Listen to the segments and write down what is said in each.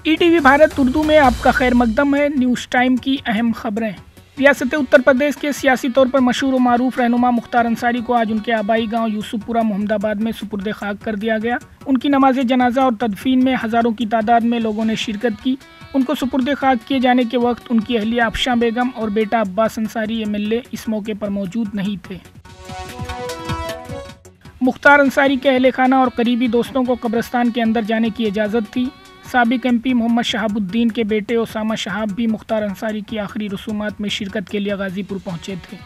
ETV Bharat Urdu में आपका खैर मकदम है। न्यूज़ टाइम की अहम खबरें। रियासत उत्तर प्रदेश के सियासी तौर पर मशहूर और मारूफ रहनुमा मुख्तार अंसारी को आज उनके आबाई गांव यूसुफपुरा मोहम्मदाबाद में सुपुर्द खाक कर दिया गया। उनकी नमाज जनाजा और तदफीन में हज़ारों की तादाद में लोगों ने शिरकत की। उनको सुपुर्द खाक किए जाने के वक्त उनकी अहलिया अफशा बेगम और बेटा अब्बास अंसारी MLA इस मौके पर मौजूद नहीं थे। मुख्तार अंसारी के अहले खाना और करीबी दोस्तों को कब्रिस्तान के अंदर जाने की इजाज़त थी। साबिक MP मोहम्मद शहाबुद्दीन के बेटे ओसामा शहाब भी मुख्तार अंसारी की आखिरी रसूमात में शिरकत के लिए गाजीपुर पहुंचे थे।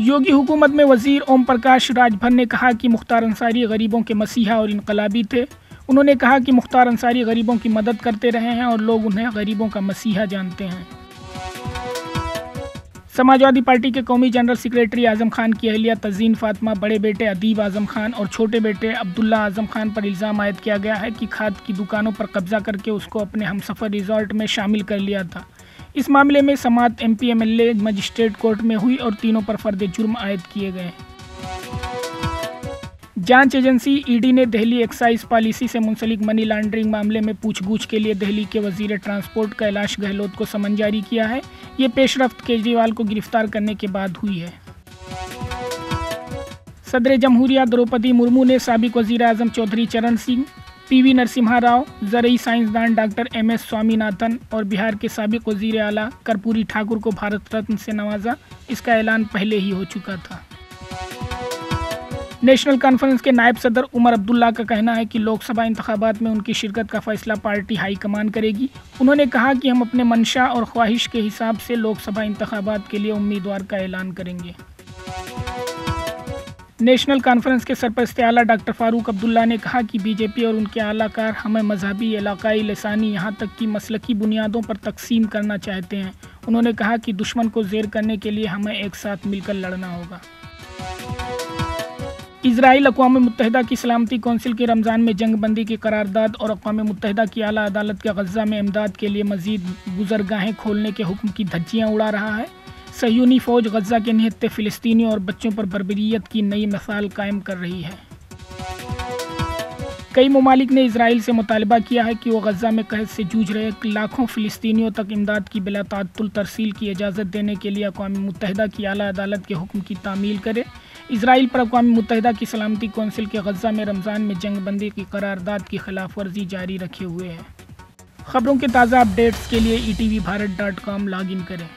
योगी हुकूमत में वजीर ओम प्रकाश राजभर ने कहा कि मुख्तार अंसारी गरीबों के मसीहा और इनकलाबी थे। उन्होंने कहा कि मुख्तार अंसारी गरीबों की मदद करते रहे हैं और लोग उन्हें गरीबों का मसीहा जानते हैं। समाजवादी पार्टी के कौमी जनरल सेक्रेटरी आजम खान की अहलिया तज़ीन फातिमा, बड़े बेटे अदीब आजम खान और छोटे बेटे अब्दुल्ला आजम खान पर इल्ज़ाम आयद किया गया है कि खाद की दुकानों पर कब्जा करके उसको अपने हमसफ़र रिजॉर्ट में शामिल कर लिया था। इस मामले में समाअत MP MLA मजिस्ट्रेट कोर्ट में हुई और तीनों पर फर्द जुर्म आयद किए गए। जांच एजेंसी ED ने दिल्ली एक्साइज पॉलिसी से मुंसलिक मनी लॉन्ड्रिंग मामले में पूछगछ के लिए दिल्ली के वजीर ट्रांसपोर्ट कैलाश गहलोत को समन जारी किया है। ये पेशरफ्त केजरीवाल को गिरफ्तार करने के बाद हुई है। सदर जमहूरिया द्रौपदी मुर्मू ने साबिक वजीर आजम चौधरी चरण सिंह, PV नरसिम्हा राव, ज़रई साइंसदान डॉक्टर MS स्वामीनाथन और बिहार के साबिक वजीर आला कर्पूरी ठाकुर को भारत रत्न से नवाजा। इसका ऐलान पहले ही हो चुका था। नेशनल कॉन्फ्रेंस के नायब सदर उमर अब्दुल्ला का कहना है कि लोकसभा इंतखाबात में उनकी शिरकत का फैसला पार्टी हाईकमान करेगी। उन्होंने कहा कि हम अपने मंशा और ख्वाहिश के हिसाब से लोकसभा इंतखाबात के लिए उम्मीदवार का ऐलान करेंगे। नेशनल कॉन्फ्रेंस के सरपरस्त आला डॉक्टर फारूक अब्दुल्ला ने कहा कि BJP और उनके आलाकार हमें मजहबी, इलाकाई, लसानी, यहाँ तक कि मसलकी बुनियादों पर तकसीम करना चाहते हैं। उन्होंने कहा कि दुश्मन को ज़ेर करने के लिए हमें एक साथ मिलकर लड़ना होगा। इजराइल अक़वाम मुत्तहिदा की सलामती कौंसिल की रमज़ान में जंगबंदी की करारदाद और अक़वाम मुत्तहिदा की आला अदालत के गज़ा में इमदाद के लिए मज़ीद गुज़रगाहें खोलने के हुक्म की धज्जियाँ उड़ा रहा है। सह्यूनी फ़ौज गज़ा के निहत्ते फ़िलिस्तीनियों और बच्चों पर बर्बरियत की नई मिसाल कायम कर रही है। कई ममालिक ने इजराइल से मुतालबा किया है कि वो गज़ा में कहत से जूझ रहे लाखों फ़िलिस्तीनियों तक इमदाद की बिला ताअत्तुल तरसील की इजाज़त देने के लिए अक़वाम मुत्तहिदा की आला अदालत के हुक्म की तामील करे। इजराइल पर अक़वाम मुत्तहिदा की सलामती कौंसिल के गज़ा में रमज़ान में जंगबंदी की करारदाद की खिलाफ वर्जी जारी रखे हुए है। खबरों के ताज़ा अपडेट्स के लिए ETVBharat.com लॉगिन करें।